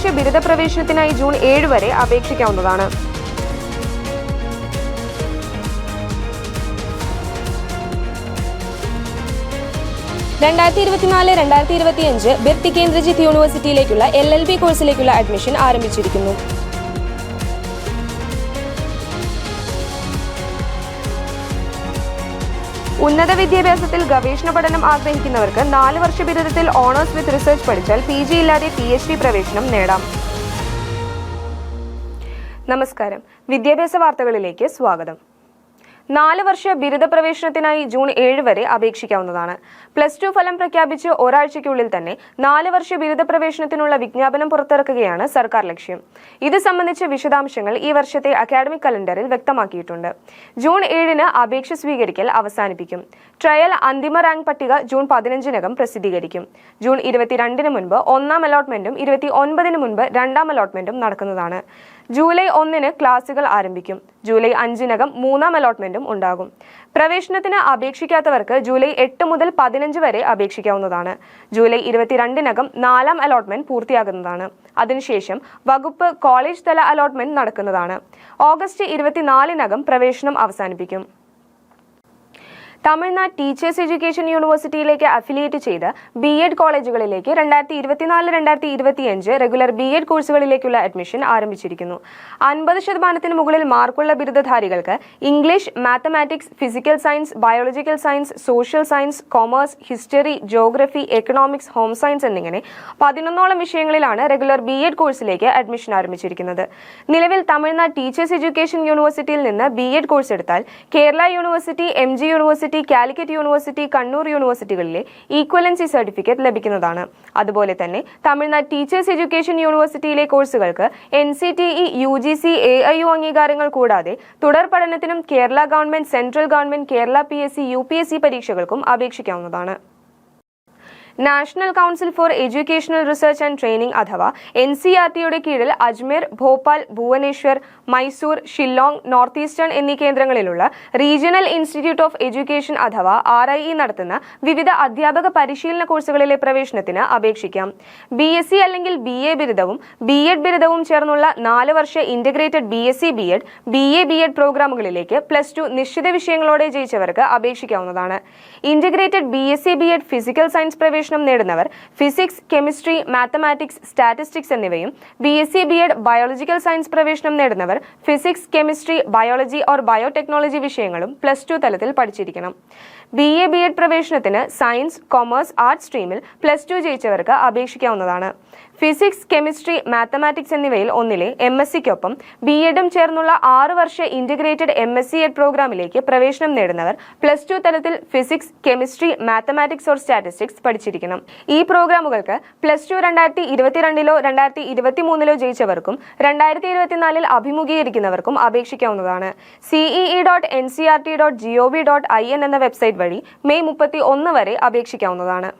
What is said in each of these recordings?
വർഷ ബിരുദ പ്രവേശനത്തിനായി ജൂൺ 7 വരെ അപേക്ഷിക്കാവുന്നതാണ്. രണ്ടായിരത്തി 2024-2025 ബിർട്ടി കേന്ദ്രജിത്ത് യൂണിവേഴ്സിറ്റിയിലേക്കുള്ള LLB കോഴ്സിലേക്കുള്ള അഡ്മിഷൻ ആരംഭിച്ചിരിക്കുന്നു. ഉന്നത വിദ്യാഭ്യാസത്തിൽ ഗവേഷണ പഠനം ആഗ്രഹിക്കുന്നവർക്ക് 4 വർഷ ബിരുദത്തിൽ ഓണേഴ്സ് വിത്ത് റിസർച്ച് പഠിച്ചാൽ PG ഇല്ലാതെ PhD പ്രവേശനം നേടാം. നമസ്കാരം, വിദ്യാഭ്യാസ വാർത്തകളിലേക്ക് സ്വാഗതം. 4 വർഷ ബിരുദ പ്രവേശനത്തിനായി ജൂൺ 7 വരെ അപേക്ഷിക്കാവുന്നതാണ്. +2 ഫലം പ്രഖ്യാപിച്ച് ഒരാഴ്ചയ്ക്കുള്ളിൽ തന്നെ 4 വർഷ ബിരുദ പ്രവേശനത്തിനുള്ള വിജ്ഞാപനം പുറത്തിറക്കുകയാണ് സർക്കാർ ലക്ഷ്യം. ഇത് സംബന്ധിച്ച വിശദാംശങ്ങൾ ഈ വർഷത്തെ അക്കാഡമിക് കലണ്ടറിൽ വ്യക്തമാക്കിയിട്ടുണ്ട്. ജൂൺ 7-ന് അപേക്ഷ സ്വീകരിക്കൽ അവസാനിപ്പിക്കും. ട്രയൽ അന്തിമ റാങ്ക് പട്ടിക ജൂൺ 15-നകം പ്രസിദ്ധീകരിക്കും. ജൂൺ 22-ന് മുൻപ് 1ാം അലോട്ട്മെന്റും 29-ന് മുൻപ് 2ാം അലോട്ട്മെന്റും നടക്കുന്നതാണ്. ജൂലൈ 1-ന് ക്ലാസുകൾ ആരംഭിക്കും. ജൂലൈ 5-നകം 3ാം അലോട്ട്മെന്റും ഉണ്ടാകും. പ്രവേശനത്തിന് അപേക്ഷിക്കാത്തവർക്ക് ജൂലൈ 8 മുതൽ 15 വരെ അപേക്ഷിക്കാവുന്നതാണ്. July 22-നകം 4ാം allotment പൂർത്തിയാകുന്നതാണ്. അതിനുശേഷം വകുപ്പ് കോളേജ് തല അലോട്ട്മെന്റ് നടക്കുന്നതാണ്. ഓഗസ്റ്റ് 24-നകം പ്രവേശനം അവസാനിപ്പിക്കും. തമിഴ്നാട് ടീച്ചേഴ്സ് എഡ്യൂക്കേഷൻ യൂണിവേഴ്സിറ്റിയിലേക്ക് അഫിലിയേറ്റ് ചെയ്ത് B.Ed കോളേജുകളിലേക്ക് 2024-2025 റെഗുലർ B.Ed കോഴ്സുകളിലേക്കുള്ള അഡ്മിഷൻ ആരംഭിച്ചിരിക്കുന്നു. 50% മുകളിൽ മാർക്കുള്ള ബിരുദധാരികൾക്ക് English, mathematics, physical science, biological science, social science, commerce, history, geography, economics, home science എന്നിങ്ങനെ 11ഓളം വിഷയങ്ങളിലാണ് റെഗുലർ B.Ed കോഴ്സിലേക്ക് അഡ്മിഷൻ ആരംഭിച്ചിരിക്കുന്നത്. നിലവിൽ തമിഴ്നാട് ടീച്ചേഴ്സ് എഡ്യൂക്കേഷൻ യൂണിവേഴ്സിറ്റിയിൽ നിന്ന് B.Ed കോഴ്സ് എടുത്താൽ Kerala university, MG university, Calicut university, Kannur യൂണിവേഴ്സിറ്റികളിലെ ഈക്വലൻസി സർട്ടിഫിക്കറ്റ് ലഭിക്കുന്നതാണ്. അതുപോലെ തന്നെ തമിഴ്നാട് ടീച്ചേഴ്സ് എഡ്യൂക്കേഷൻ യൂണിവേഴ്സിറ്റിയിലെ കോഴ്സുകൾക്ക് NCTE, UGC, AIU അംഗീകാരങ്ങൾ കൂടാതെ തുടർ പഠനത്തിനും Kerala government, central government, Kerala PSC, UPSC പരീക്ഷകൾക്കും അപേക്ഷിക്കാവുന്നതാണ്. National council for educational research and training അഥവാ NCERT-യുടെ കീഴിൽ അജ്മീർ, ഭോപ്പാൽ, ഭുവനേശ്വർ, മൈസൂർ, ഷില്ലോങ്, നോർത്ത് ഈസ്റ്റേൺ എന്നീ കേന്ദ്രങ്ങളിലുള്ള റീജിയണൽ ഇൻസ്റ്റിറ്റ്യൂട്ട് ഓഫ് എഡ്യൂക്കേഷൻ അഥവാ RIE നടത്തുന്ന വിവിധ അധ്യാപക പരിശീലന കോഴ്സുകളിലെ പ്രവേശനത്തിന് അപേക്ഷിക്കാം. BSc അല്ലെങ്കിൽ BA ബിരുദവും B.Ed ബിരുദവും ചേർന്നുള്ള 4 വർഷ integrated BSc B.Ed, BA B.Ed പ്രോഗ്രാമുകളിലേക്ക് +2 നിശ്ചിത വിഷയങ്ങളോടെ ജയിച്ചവർക്ക് അപേക്ഷിക്കാവുന്നതാണ്. Integrated BSc B.Ed physical science പ്രവേശനം നേടുന്നവർ ഫിസിക്സ്, കെമിസ്ട്രി, മാത്തമാറ്റിക്സ്, സ്റ്റാറ്റിസ്റ്റിക്സ് എന്നിവയും BSc B.Ed ബയോളജിക്കൽ സയൻസ് പ്രവേശനം നേടുന്നവർ physics, chemistry, biology or biotechnology വിഷയങ്ങളും +2 തലത്തിൽ പഠിച്ചിരിക്കണം. BA B.Ed പ്രവേശനത്തിന് സയൻസ്, കൊമേഴ്സ്, ആർട്സ് സ്ട്രീമിൽ +2 ജയിച്ചവർക്ക് അപേക്ഷിക്കാവുന്നതാണ്. ഫിസിക്സ്, കെമിസ്ട്രി, മാത്തമാറ്റിക്സ് എന്നിവയിൽ ഒന്നിലെ MSc-ക്കൊപ്പം B.Ed-ഉം ചേർന്നുള്ള 6 വർഷ ഇന്റഗ്രേറ്റഡ് MSc Ed പ്രോഗ്രാമിലേക്ക് പ്രവേശനം നേടുന്നവർ +2 തലത്തിൽ physics, chemistry, mathematics or statistics പഠിച്ചിരിക്കണം. ഈ പ്രോഗ്രാമുകൾക്ക് +2 2022-ലോ 2023-ലോ ജയിച്ചവർക്കും 2024-ൽ അഭിമുഖീകരിക്കുന്നവർക്കും അപേക്ഷിക്കാവുന്നതാണ്. CEE.ncert.gov.in എന്ന വെബ്സൈറ്റ് വഴി മെയ് 31 വരെ അപേക്ഷിക്കാവുന്നതാണ്.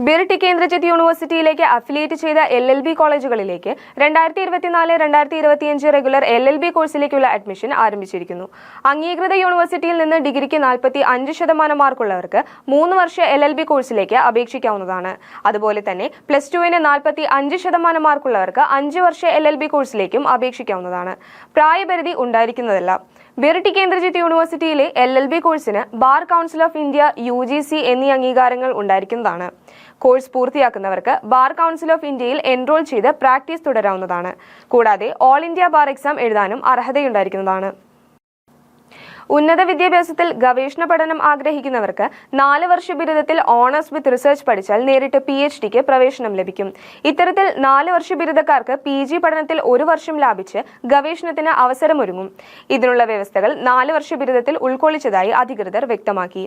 ബിർട്ടി കേന്ദ്രജിത്ത് യൂണിവേഴ്സിറ്റിയിലേക്ക് അഫിലിയേറ്റ് ചെയ്ത LLB കോളേജുകളിലേക്ക് 2024-2025 റെഗുലർ LLB കോഴ്സിലേക്കുള്ള അഡ്മിഷൻ ആരംഭിച്ചിരിക്കുന്നു. അംഗീകൃത യൂണിവേഴ്സിറ്റിയിൽ നിന്ന് ഡിഗ്രിക്ക് 45% മാർക്കുള്ളവർക്ക് 3 വർഷ LLB കോഴ്സിലേക്ക് അപേക്ഷിക്കാവുന്നതാണ്. അതുപോലെ തന്നെ +2-ന് 45% മാർക്കുള്ളവർക്ക് 5 വർഷ LLB കോഴ്സിലേക്കും അപേക്ഷിക്കാവുന്നതാണ്. പ്രായപരിധി ഉണ്ടായിരിക്കുന്നതല്ല. ബിർട്ടി കേന്ദ്രജിത്ത് യൂണിവേഴ്സിറ്റിയിലെ LLB കോഴ്സിന് bar council of India, UGC എന്നീ അംഗീകാരങ്ങൾ ഉണ്ടായിരിക്കുന്നതാണ്. കോഴ്സ് പൂർത്തിയാക്കുന്നവർക്ക് ബാർ കൗൺസിൽ ഓഫ് ഇന്ത്യയിൽ എൻറോൾ ചെയ്ത് പ്രാക്ടീസ് തുടരാവുന്നതാണ്. കൂടാതെ ഓൾ ഇന്ത്യ ബാർ എക്സാം എഴുതാനും അർഹതയുണ്ടായിരിക്കുന്നതാണ്. ഉന്നത വിദ്യാഭ്യാസത്തിൽ ഗവേഷണ പഠനം ആഗ്രഹിക്കുന്നവർക്ക് 4 വർഷ ബിരുദത്തിൽ ഓണേഴ്സ് വിത്ത് റിസർച്ച് പഠിച്ചാൽ നേരിട്ട് PhD-ക്ക് പ്രവേശനം ലഭിക്കും. ഇത്തരത്തിൽ 4 വർഷ ബിരുദക്കാർക്ക് PG പഠനത്തിൽ 1 വർഷം ലാഭിച്ച് ഗവേഷണത്തിന് അവസരമൊരുങ്ങും. ഇതിനുള്ള വ്യവസ്ഥകൾ 4 വർഷ ബിരുദത്തിൽ ഉൾക്കൊള്ളിച്ചതായി അധികൃതർ വ്യക്തമാക്കി.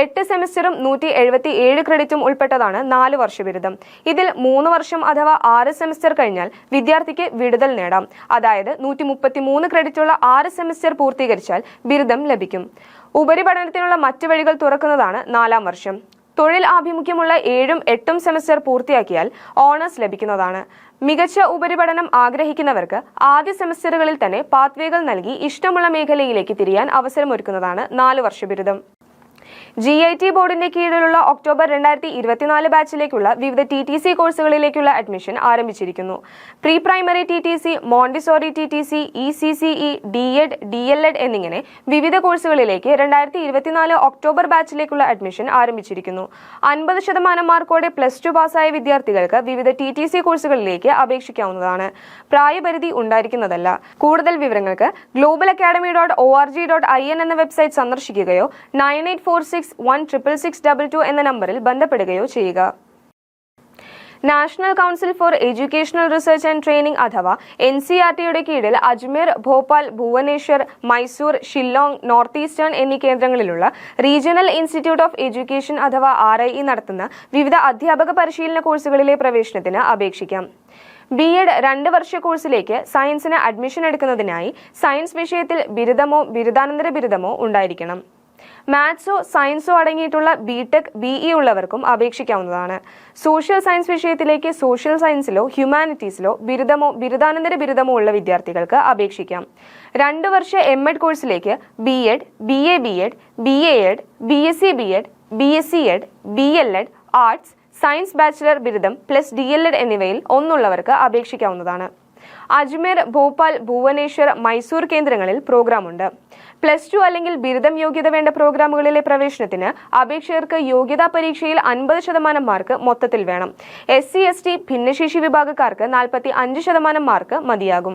8 സെമസ്റ്ററും 177 ക്രെഡിറ്റും ഉൾപ്പെട്ടതാണ് 4 വർഷ ബിരുദം. ഇതിൽ 3 വർഷം അഥവാ 6 സെമസ്റ്റർ കഴിഞ്ഞാൽ വിദ്യാർത്ഥിക്ക് വിടുതൽ നേടാം. അതായത് 133 ക്രെഡിറ്റുള്ള 6 സെമസ്റ്റർ പൂർത്തീകരിച്ചാൽ ബിരുദം ലഭിക്കും. ഉപരിപഠനത്തിനുള്ള മറ്റു വഴികൾ തുറക്കുന്നതാണ് 4ാം വർഷം. തൊഴിൽ ആഭിമുഖ്യമുള്ള 7ഉം 8ഉം സെമസ്റ്റർ പൂർത്തിയാക്കിയാൽ ഓണേഴ്സ് ലഭിക്കുന്നതാണ്. മികച്ച ഉപരിപഠനം ആഗ്രഹിക്കുന്നവർക്ക് ആദ്യ സെമസ്റ്ററുകളിൽ തന്നെ പാത്വേകൾ നൽകി ഇഷ്ടമുള്ള മേഖലയിലേക്ക് തിരിയാൻ അവസരമൊരുക്കുന്നതാണ് 4 വർഷ ബിരുദം. GIT ബോർഡിന്റെ കീഴിലുള്ള ഒക്ടോബർ 2024 ബാച്ചിലേക്കുള്ള വിവിധ TTC കോഴ്സുകളിലേക്കുള്ള അഡ്മിഷൻ ആരംഭിച്ചിരിക്കുന്നു. Pre primary TTC, Montessori TTC, ECCE, DED, DLED എന്നിങ്ങനെ വിവിധ കോഴ്സുകളിലേക്ക് 2024 ഒക്ടോബർ ബാച്ചിലേക്കുള്ള അഡ്മിഷൻ ആരംഭിച്ചിരിക്കുന്നു. 50% മാർക്കോടെ +2 പാസ്സായ വിദ്യാർത്ഥികൾക്ക് വിവിധ TTC കോഴ്സുകളിലേക്ക് അപേക്ഷിക്കാവുന്നതാണ്. പ്രായപരിധി ഉണ്ടായിരിക്കുന്നതല്ല. കൂടുതൽ വിവരങ്ങൾക്ക് globalacademy.org.in എന്ന വെബ്സൈറ്റ് സന്ദർശിക്കുകയോ 9846166622 എന്ന നമ്പറിൽ ബന്ധപ്പെടുകയോ ചെയ്യുക. National council for educational research and training അഥവാ NCERT-യുടെ കീഴിൽ അജ്മീർ, ഭോപ്പാൽ, ഭുവനേശ്വർ, മൈസൂർ, ഷില്ലോങ്, നോർത്ത് ഈസ്റ്റേൺ എന്നീ കേന്ദ്രങ്ങളിലുള്ള റീജിയണൽ ഇൻസ്റ്റിറ്റ്യൂട്ട് ഓഫ് എഡ്യൂക്കേഷൻ അഥവാ RIE നടത്തുന്ന വിവിധ അധ്യാപക പരിശീലന കോഴ്സുകളിലെ പ്രവേശനത്തിന് അപേക്ഷിക്കാം. B.Ed 2 വർഷ കോഴ്സിലേക്ക് സയൻസിന് അഡ്മിഷൻ എടുക്കുന്നതിനായി സയൻസ് വിഷയത്തിൽ ബിരുദമോ ബിരുദാനന്തര ബിരുദമോ ഉണ്ടായിരിക്കണം. മാത്സോ സയൻസോ അടങ്ങിയിട്ടുള്ള BTech, BE ഉള്ളവർക്കും അപേക്ഷിക്കാവുന്നതാണ്. സോഷ്യൽ സയൻസ് വിഷയത്തിലേക്ക് സോഷ്യൽ സയൻസിലോ ഹ്യൂമാനിറ്റീസിലോ ബിരുദമോ ബിരുദാനന്തര ബിരുദമോ ഉള്ള വിദ്യാർത്ഥികൾക്ക് അപേക്ഷിക്കാം. 2 വർഷ M.Ed കോഴ്സിലേക്ക് B.Ed, BA B.Ed, BA.Ed, BSc B.Ed, BSc Ed, BLEd, arts, science bachelor ബിരുദം +DLED എന്നിവയിൽ ഒന്നുള്ളവർക്ക് അപേക്ഷിക്കാവുന്നതാണ്. അജ്മീർ, ഭോപ്പാൽ, ഭുവനേശ്വർ, മൈസൂർ കേന്ദ്രങ്ങളിൽ പ്രോഗ്രാമുണ്ട്. +2 അല്ലെങ്കിൽ ബിരുദം യോഗ്യത വേണ്ട പ്രോഗ്രാമുകളിലെ പ്രവേശനത്തിന് അപേക്ഷകർക്ക് യോഗ്യതാ പരീക്ഷയിൽ 50% മാർക്ക് മൊത്തത്തിൽ വേണം. SC, ST, ഭിന്നശേഷി വിഭാഗക്കാർക്ക് 45% മാർക്ക് മതിയാകും.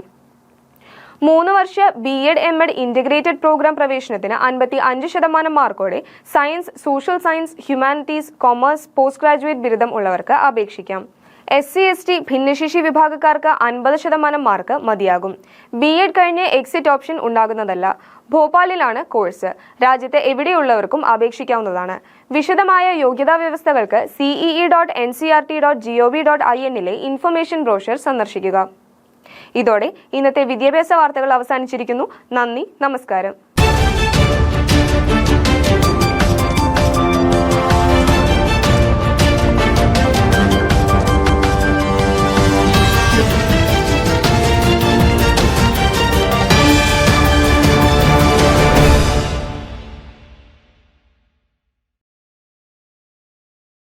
3 വർഷ B.Ed, M.Ed ഇന്റഗ്രേറ്റഡ് പ്രോഗ്രാം പ്രവേശനത്തിന് 55% മാർക്കോടെ science, social science, humanities, commerce, post graduate ബിരുദം ഉള്ളവർക്ക് അപേക്ഷിക്കാം. SC, ST, ഭിന്നശേഷി വിഭാഗക്കാർക്ക് 50% മാർക്ക് മതിയാകും. B.Ed കഴിഞ്ഞ് എക്സിറ്റ് ഓപ്ഷൻ ഉണ്ടാകുന്നതല്ല. ഭോപ്പാലിലാണ് കോഴ്സ്. രാജ്യത്തെ എവിടെയുള്ളവർക്കും അപേക്ഷിക്കാവുന്നതാണ്. വിശദമായ യോഗ്യതാ വ്യവസ്ഥകൾക്ക് cee.ncert.gov.in ഇൻഫർമേഷൻ ബ്രോഷർ സന്ദർശിക്കുക. ഇതോടെ ഇന്നത്തെ വിദ്യാഭ്യാസ വാർത്തകൾ അവസാനിച്ചിരിക്കുന്നു. നന്ദി, നമസ്കാരം.